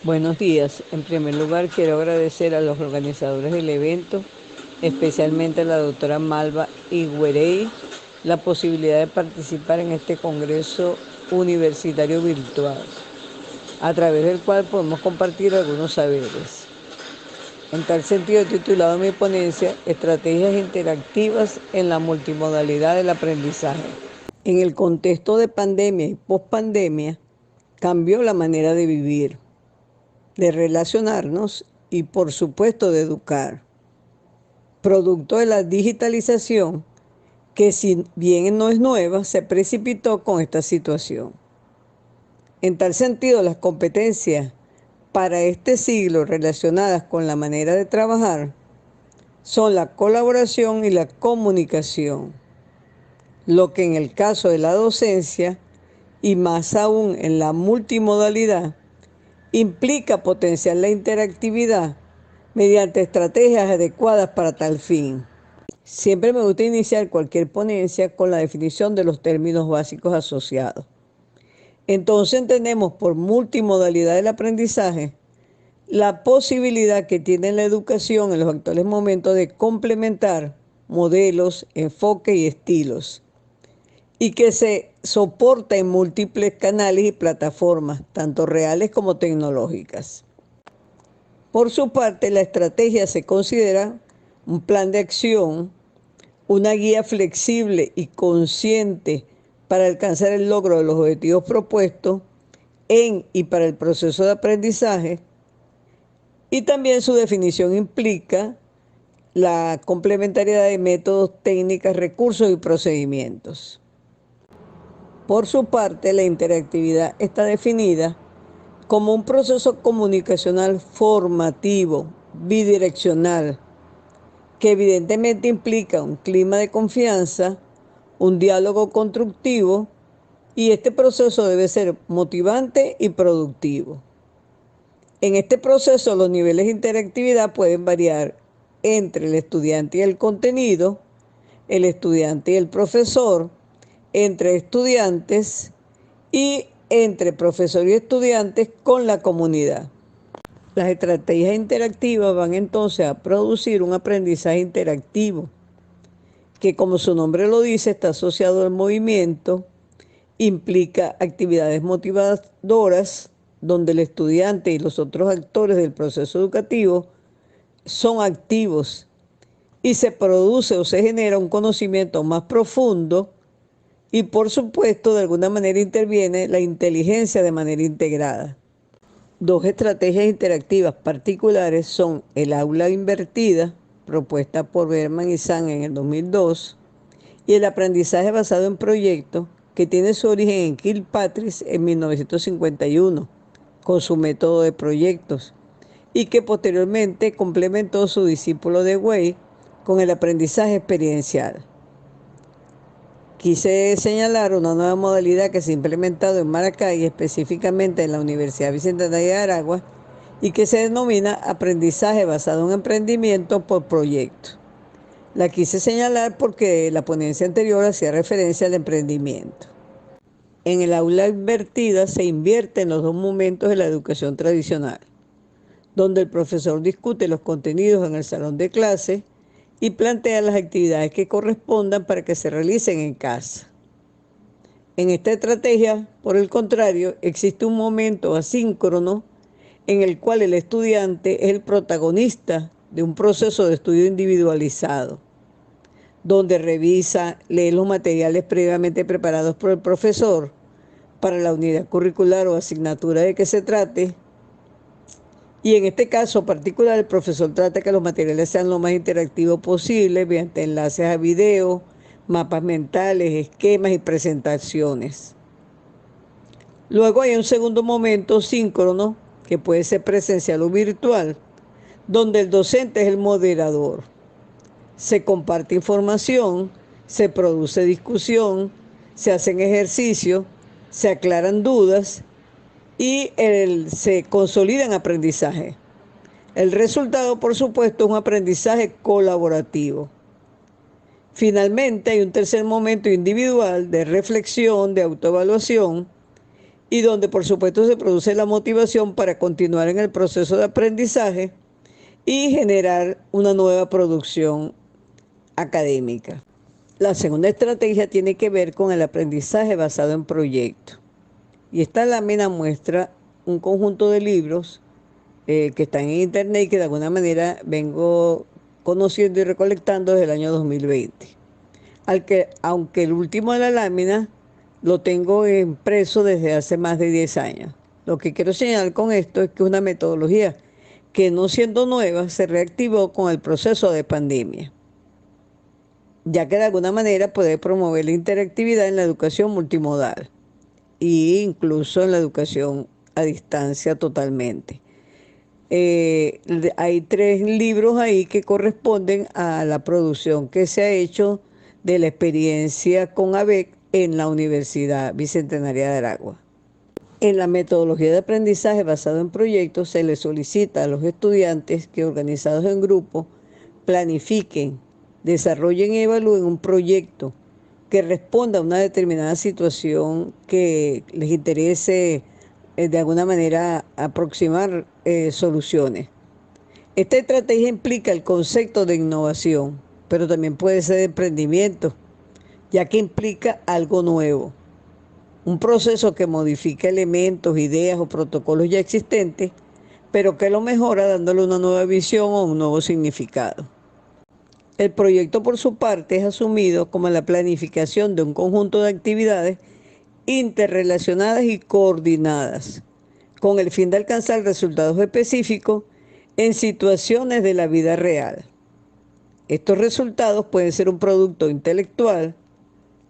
Buenos días. En primer lugar, quiero agradecer a los organizadores del evento, especialmente a la doctora Malva Iguerey, la posibilidad de participar en este congreso universitario virtual, a través del cual podemos compartir algunos saberes. En tal sentido, he titulado mi ponencia Estrategias interactivas en la multimodalidad del aprendizaje. En el contexto de pandemia y pospandemia, cambió la manera de vivir, de relacionarnos y, por supuesto, de educar. Producto de la digitalización, que si bien no es nueva, se precipitó con esta situación. En tal sentido, las competencias para este siglo relacionadas con la manera de trabajar son la colaboración y la comunicación, lo que en el caso de la docencia, y más aún en la multimodalidad, implica potenciar la interactividad mediante estrategias adecuadas para tal fin. Siempre me gusta iniciar cualquier ponencia con la definición de los términos básicos asociados. Entonces entendemos por multimodalidad del aprendizaje la posibilidad que tiene la educación en los actuales momentos de complementar modelos, enfoques y estilos, y que se soporta en múltiples canales y plataformas, tanto reales como tecnológicas. Por su parte, la estrategia se considera un plan de acción, una guía flexible y consciente para alcanzar el logro de los objetivos propuestos en y para el proceso de aprendizaje, y también su definición implica la complementariedad de métodos, técnicas, recursos y procedimientos. Por su parte, la interactividad está definida como un proceso comunicacional formativo, bidireccional, que evidentemente implica un clima de confianza, un diálogo constructivo, y este proceso debe ser motivante y productivo. En este proceso los niveles de interactividad pueden variar entre el estudiante y el contenido, el estudiante y el profesor, entre estudiantes y entre profesor y estudiantes con la comunidad. Las estrategias interactivas van entonces a producir un aprendizaje interactivo, que como su nombre lo dice, está asociado al movimiento, implica actividades motivadoras, donde el estudiante y los otros actores del proceso educativo son activos y se produce o se genera un conocimiento más profundo y, por supuesto, de alguna manera interviene la inteligencia de manera integrada. Dos estrategias interactivas particulares son el aula invertida, propuesta por Berman y Zhang en el 2002, y el aprendizaje basado en proyectos, que tiene su origen en Kilpatrick en 1951, con su método de proyectos, y que posteriormente complementó su discípulo Dewey con el aprendizaje experiencial. Quise señalar una nueva modalidad que se ha implementado en Maracay, específicamente en la Universidad Bicentenaria de Aragua, y que se denomina aprendizaje basado en emprendimiento por proyecto. La quise señalar porque la ponencia anterior hacía referencia al emprendimiento. En el aula invertida se invierte en los dos momentos de la educación tradicional, donde el profesor discute los contenidos en el salón de clase y plantea las actividades que correspondan para que se realicen en casa. En esta estrategia, por el contrario, existe un momento asíncrono en el cual el estudiante es el protagonista de un proceso de estudio individualizado, donde revisa, lee los materiales previamente preparados por el profesor para la unidad curricular o asignatura de que se trate. Y en este caso particular, el profesor trata que los materiales sean lo más interactivos posible mediante enlaces a video, mapas mentales, esquemas y presentaciones. Luego hay un segundo momento síncrono, que puede ser presencial o virtual, donde el docente es el moderador. Se comparte información, se produce discusión, se hacen ejercicios, se aclaran dudas y se consolidan aprendizaje. El resultado, por supuesto, es un aprendizaje colaborativo. Finalmente, hay un tercer momento individual de reflexión, de autoevaluación, y donde por supuesto se produce la motivación para continuar en el proceso de aprendizaje y generar una nueva producción académica. La segunda estrategia tiene que ver con el aprendizaje basado en proyectos. Y esta lámina muestra un conjunto de libros que están en internet y que de alguna manera vengo conociendo y recolectando desde el año 2020. Aunque el último de la lámina lo tengo impreso desde hace más de 10 años. Lo que quiero señalar con esto es que es una metodología que, no siendo nueva, se reactivó con el proceso de pandemia, ya que de alguna manera puede promover la interactividad en la educación multimodal e incluso en la educación a distancia totalmente. Hay 3 libros ahí que corresponden a la producción que se ha hecho de la experiencia con ABEC en la Universidad Bicentenaria de Aragua. En la metodología de aprendizaje basado en proyectos se les solicita a los estudiantes que, organizados en grupos, planifiquen, desarrollen y evalúen un proyecto que responda a una determinada situación que les interese de alguna manera aproximar soluciones. Esta estrategia implica el concepto de innovación, pero también puede ser de emprendimiento, ya que implica algo nuevo, un proceso que modifica elementos, ideas o protocolos ya existentes, pero que lo mejora dándole una nueva visión o un nuevo significado. El proyecto, por su parte, es asumido como la planificación de un conjunto de actividades interrelacionadas y coordinadas, con el fin de alcanzar resultados específicos en situaciones de la vida real. Estos resultados pueden ser un producto intelectual,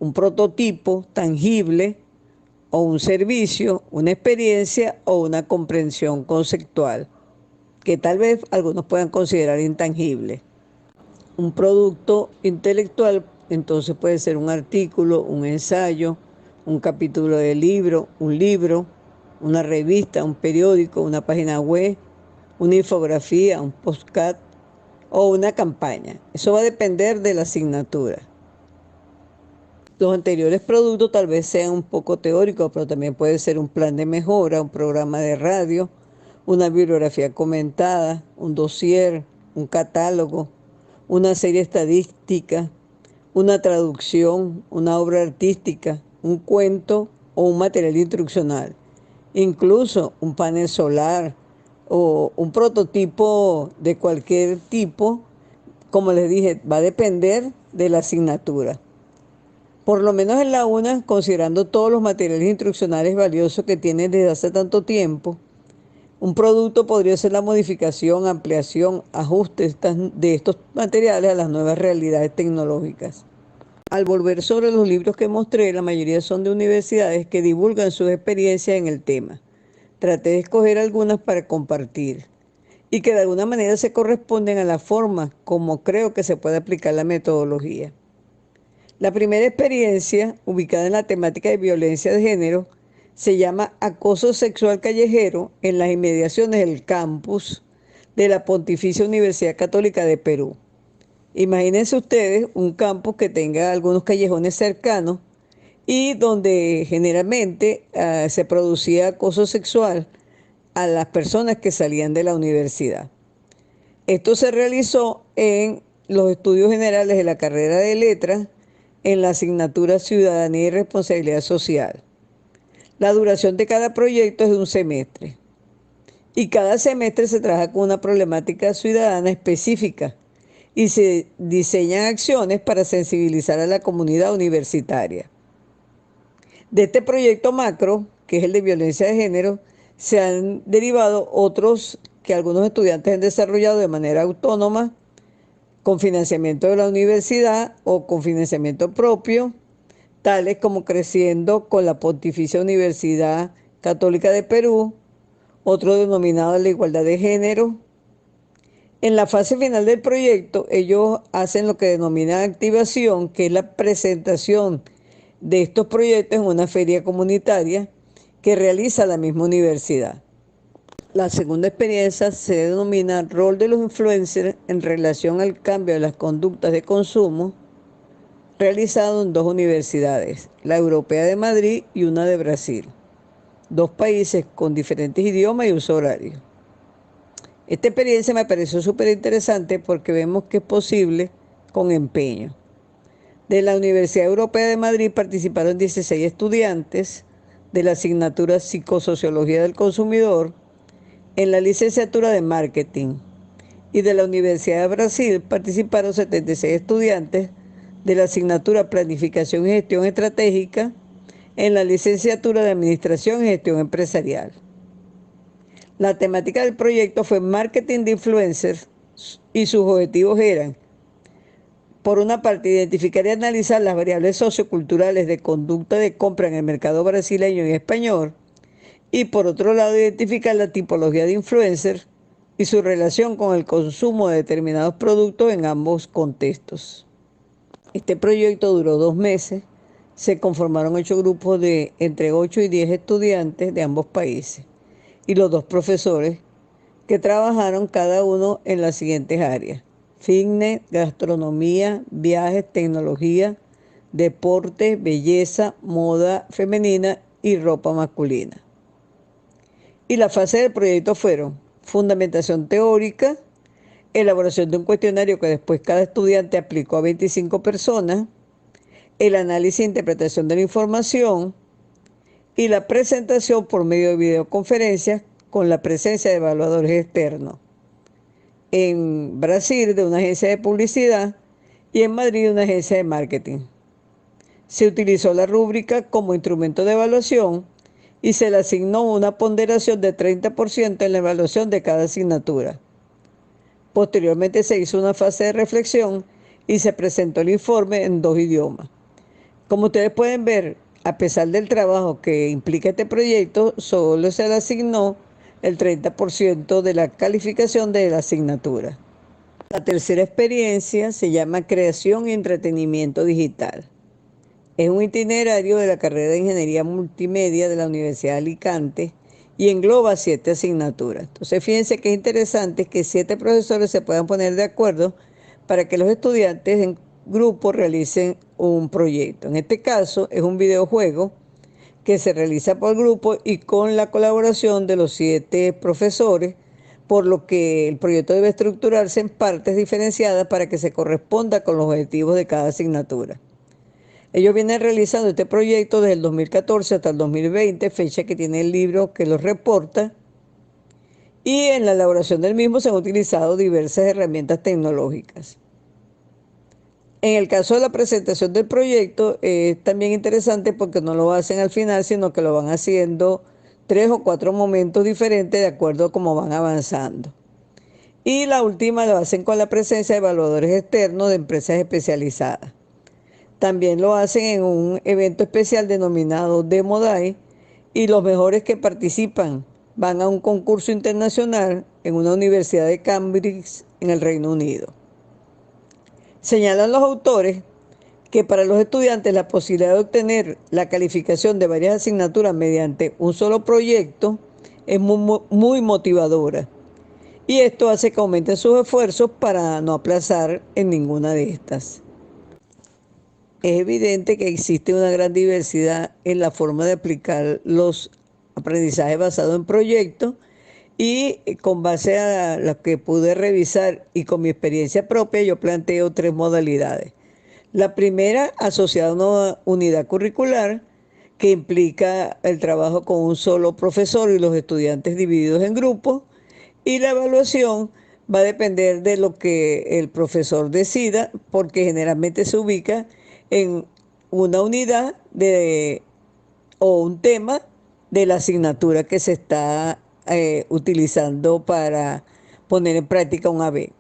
un prototipo tangible, o un servicio, una experiencia o una comprensión conceptual, que tal vez algunos puedan considerar intangible. Un producto intelectual entonces puede ser un artículo, un ensayo, un capítulo de libro, una revista, un periódico, una página web, una infografía, un podcast o una campaña. Eso va a depender de la asignatura. Los anteriores productos tal vez sean un poco teóricos, pero también puede ser un plan de mejora, un programa de radio, una bibliografía comentada, un dossier, un catálogo, una serie estadística, una traducción, una obra artística, un cuento o un material instruccional, incluso un panel solar o un prototipo de cualquier tipo. Como les dije, va a depender de la asignatura. Por lo menos en la UNA, considerando todos los materiales instruccionales valiosos que tienen desde hace tanto tiempo, un producto podría ser la modificación, ampliación, ajuste de estos materiales a las nuevas realidades tecnológicas. Al volver sobre los libros que mostré, la mayoría son de universidades que divulgan sus experiencias en el tema. Traté de escoger algunas para compartir y que de alguna manera se corresponden a la forma como creo que se puede aplicar la metodología. La primera experiencia, ubicada en la temática de violencia de género, se llama Acoso Sexual Callejero en las inmediaciones del campus de la Pontificia Universidad Católica de Perú. Imagínense ustedes un campus que tenga algunos callejones cercanos y donde generalmente se producía acoso sexual a las personas que salían de la universidad. Esto se realizó en los estudios generales de la carrera de letras en la asignatura Ciudadanía y Responsabilidad Social. La duración de cada proyecto es de un semestre y cada semestre se trabaja con una problemática ciudadana específica y se diseñan acciones para sensibilizar a la comunidad universitaria. De este proyecto macro, que es el de violencia de género, se han derivado otros que algunos estudiantes han desarrollado de manera autónoma, con financiamiento de la universidad o con financiamiento propio, tales como Creciendo con la Pontificia Universidad Católica de Perú, otro denominado la igualdad de género. En la fase final del proyecto, ellos hacen lo que denominan activación, que es la presentación de estos proyectos en una feria comunitaria que realiza la misma universidad. La segunda experiencia se denomina rol de los influencers en relación al cambio de las conductas de consumo, realizado en 2 universidades, la Europea de Madrid y una de Brasil. 2 países con diferentes idiomas y uso horario. Esta experiencia me pareció súper interesante porque vemos que es posible con empeño. De la Universidad Europea de Madrid participaron 16 estudiantes de la asignatura Psicosociología del Consumidor en la licenciatura de Marketing. Y de la Universidad de Brasil participaron 76 estudiantes de la asignatura Planificación y Gestión Estratégica en la licenciatura de Administración y Gestión Empresarial. La temática del proyecto fue marketing de influencers y sus objetivos eran, por una parte, identificar y analizar las variables socioculturales de conducta de compra en el mercado brasileño y español, y por otro lado, identificar la tipología de influencers y su relación con el consumo de determinados productos en ambos contextos. Este proyecto duró 2 meses, se conformaron 8 grupos de entre 8 y 10 estudiantes de ambos países y los 2 profesores que trabajaron cada uno en las siguientes áreas: fitness, gastronomía, viajes, tecnología, deporte, belleza, moda femenina y ropa masculina. Y las fases del proyecto fueron fundamentación teórica, elaboración de un cuestionario que después cada estudiante aplicó a 25 personas, el análisis e interpretación de la información y la presentación por medio de videoconferencias con la presencia de evaluadores externos. En Brasil de una agencia de publicidad y en Madrid de una agencia de marketing. Se utilizó la rúbrica como instrumento de evaluación y se le asignó una ponderación de 30% en la evaluación de cada asignatura. Posteriormente se hizo una fase de reflexión y se presentó el informe en 2 idiomas. Como ustedes pueden ver, a pesar del trabajo que implica este proyecto, solo se le asignó el 30% de la calificación de la asignatura. La tercera experiencia se llama Creación y Entretenimiento Digital. Es un itinerario de la carrera de Ingeniería Multimedia de la Universidad de Alicante y engloba 7 asignaturas. Entonces, fíjense que es interesante que 7 profesores se puedan poner de acuerdo para que los estudiantes en grupo realicen un proyecto. En este caso, es un videojuego que se realiza por grupo y con la colaboración de los 7 profesores, por lo que el proyecto debe estructurarse en partes diferenciadas para que se corresponda con los objetivos de cada asignatura. Ellos vienen realizando este proyecto desde el 2014 hasta el 2020, fecha que tiene el libro que los reporta, y en la elaboración del mismo se han utilizado diversas herramientas tecnológicas. En el caso de la presentación del proyecto es también interesante porque no lo hacen al final, sino que lo van haciendo 3 o 4 momentos diferentes de acuerdo a cómo van avanzando. Y la última lo hacen con la presencia de evaluadores externos de empresas especializadas. También lo hacen en un evento especial denominado Demo Day y los mejores que participan van a un concurso internacional en una universidad de Cambridge en el Reino Unido. Señalan los autores que para los estudiantes la posibilidad de obtener la calificación de varias asignaturas mediante un solo proyecto es muy motivadora. Y esto hace que aumenten sus esfuerzos para no aplazar en ninguna de estas. Es evidente que existe una gran diversidad en la forma de aplicar los aprendizajes basados en proyectos y con base a lo que pude revisar y con mi experiencia propia, yo planteo 3 modalidades. La primera, asociada a una unidad curricular, que implica el trabajo con un solo profesor y los estudiantes divididos en grupos, y la evaluación va a depender de lo que el profesor decida, porque generalmente se ubica en una unidad o un tema de la asignatura que se está utilizando para poner en práctica un AB.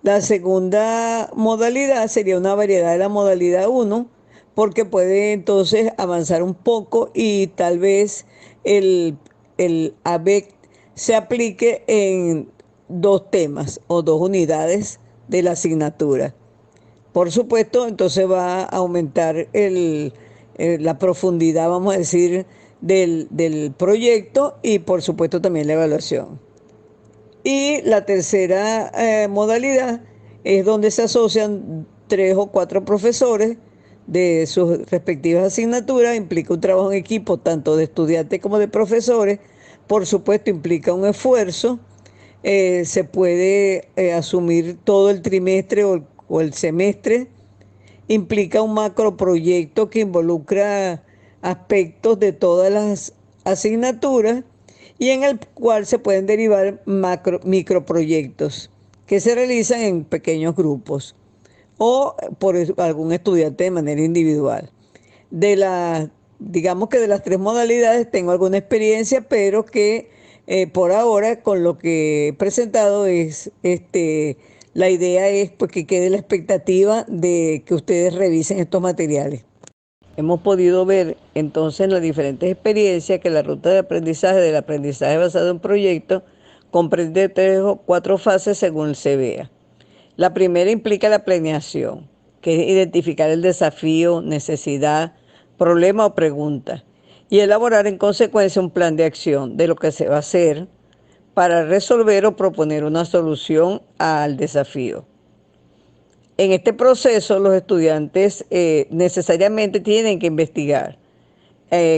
La segunda modalidad sería una variedad de la modalidad 1, porque puede entonces avanzar un poco y tal vez el AB se aplique en 2 temas o 2 unidades de la asignatura. Por supuesto, entonces va a aumentar la profundidad, vamos a decir, del proyecto y por supuesto también la evaluación. Y la tercera modalidad es donde se asocian 3 o 4 profesores de sus respectivas asignaturas, implica un trabajo en equipo tanto de estudiantes como de profesores, por supuesto implica un esfuerzo, se puede asumir todo el trimestre o el semestre, implica un macroproyecto que involucra aspectos de todas las asignaturas y en el cual se pueden derivar microproyectos que se realizan en pequeños grupos o por algún estudiante de manera individual. Digamos que de las tres modalidades tengo alguna experiencia, pero que por ahora con lo que he presentado la idea es pues, que quede la expectativa de que ustedes revisen estos materiales. Hemos podido ver entonces en las diferentes experiencias que la ruta de aprendizaje del aprendizaje basado en proyectos comprende 3 o 4 fases según se vea. La primera implica la planeación, que es identificar el desafío, necesidad, problema o pregunta, y elaborar en consecuencia un plan de acción de lo que se va a hacer para resolver o proponer una solución al desafío. En este proceso, los estudiantes necesariamente tienen que investigar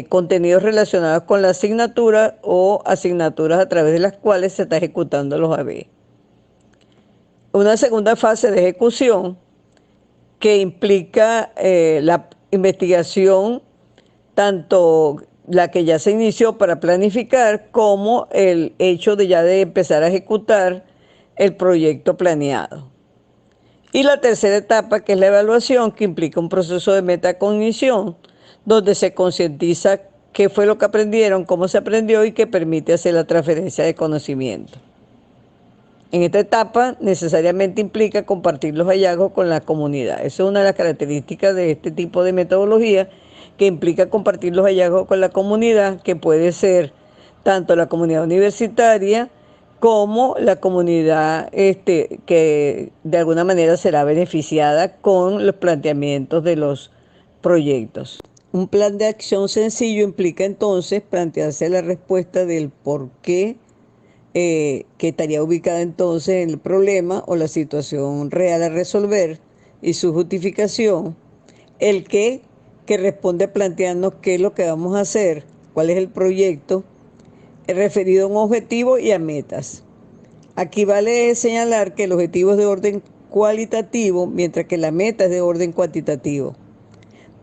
contenidos relacionados con la asignatura o asignaturas a través de las cuales se está ejecutando los AB. Una segunda fase de ejecución que implica la investigación, tanto la que ya se inició para planificar como el hecho de ya de empezar a ejecutar el proyecto planeado. Y la tercera etapa, que es la evaluación, que implica un proceso de metacognición, donde se concientiza qué fue lo que aprendieron, cómo se aprendió y que permite hacer la transferencia de conocimiento. En esta etapa necesariamente implica compartir los hallazgos con la comunidad. Esa es una de las características de este tipo de metodología, que implica compartir los hallazgos con la comunidad, que puede ser tanto la comunidad universitaria como la comunidad que de alguna manera será beneficiada con los planteamientos de los proyectos. Un plan de acción sencillo implica entonces plantearse la respuesta del por qué, que estaría ubicada entonces en el problema o la situación real a resolver y su justificación, el qué, que responde plantearnos qué es lo que vamos a hacer, cuál es el proyecto, referido a un objetivo y a metas. Aquí vale señalar que el objetivo es de orden cualitativo, mientras que la meta es de orden cuantitativo.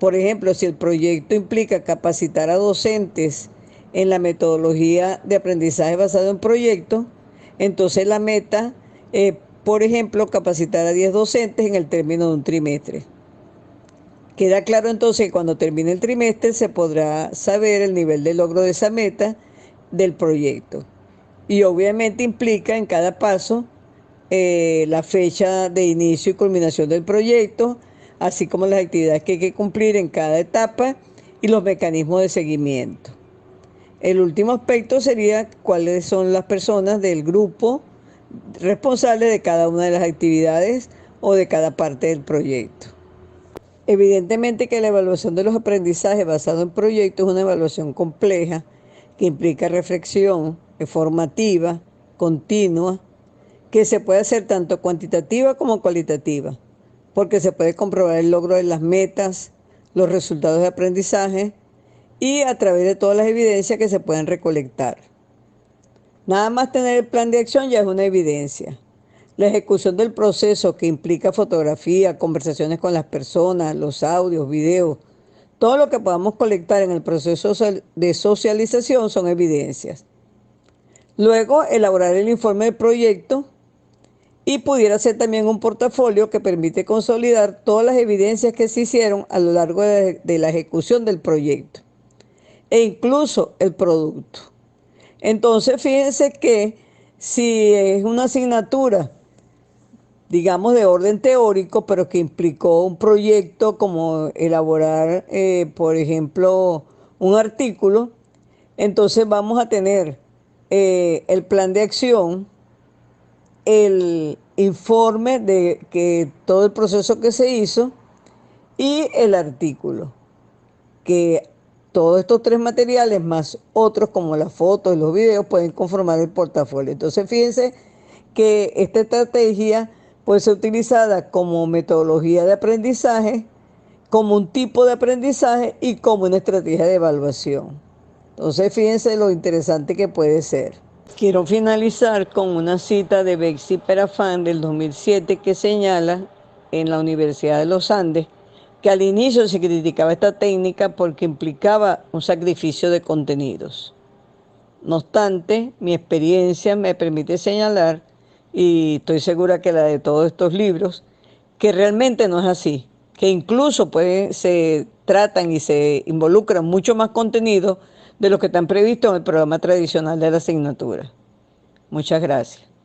Por ejemplo, si el proyecto implica capacitar a docentes en la metodología de aprendizaje basado en proyectos, entonces la meta es, por ejemplo, capacitar a 10 docentes en el término de un trimestre. Queda claro entonces que cuando termine el trimestre se podrá saber el nivel de logro de esa meta del proyecto. Y obviamente implica en cada paso la fecha de inicio y culminación del proyecto, así como las actividades que hay que cumplir en cada etapa y los mecanismos de seguimiento. El último aspecto sería cuáles son las personas del grupo responsables de cada una de las actividades o de cada parte del proyecto. Evidentemente que la evaluación de los aprendizajes basado en proyectos es una evaluación compleja que implica reflexión formativa, continua, que se puede hacer tanto cuantitativa como cualitativa, porque se puede comprobar el logro de las metas, los resultados de aprendizaje y a través de todas las evidencias que se pueden recolectar. Nada más tener el plan de acción ya es una evidencia. La ejecución del proceso, que implica fotografía, conversaciones con las personas, los audios, videos, todo lo que podamos colectar en el proceso de socialización son evidencias. Luego, elaborar el informe del proyecto y pudiera ser también un portafolio que permite consolidar todas las evidencias que se hicieron a lo largo de la ejecución del proyecto e incluso el producto. Entonces, fíjense que si es una asignatura, digamos, de orden teórico, pero que implicó un proyecto como elaborar, por ejemplo, un artículo, entonces vamos a tener el plan de acción, el informe de que todo el proceso que se hizo y el artículo, que todos estos tres materiales más otros como las fotos y los videos pueden conformar el portafolio. Entonces fíjense que esta estrategia puede ser utilizada como metodología de aprendizaje como un tipo de aprendizaje y como una estrategia de evaluación. Entonces, fíjense lo interesante que puede ser. Quiero finalizar con una cita de Betsy Perafán del 2007 que señala en la Universidad de los Andes que al inicio se criticaba esta técnica porque implicaba un sacrificio de contenidos. No obstante, mi experiencia me permite señalar, y estoy segura que la de todos estos libros, que realmente no es así, que incluso se tratan y se involucran mucho más contenido de lo que están previstos en el programa tradicional de la asignatura. Muchas gracias.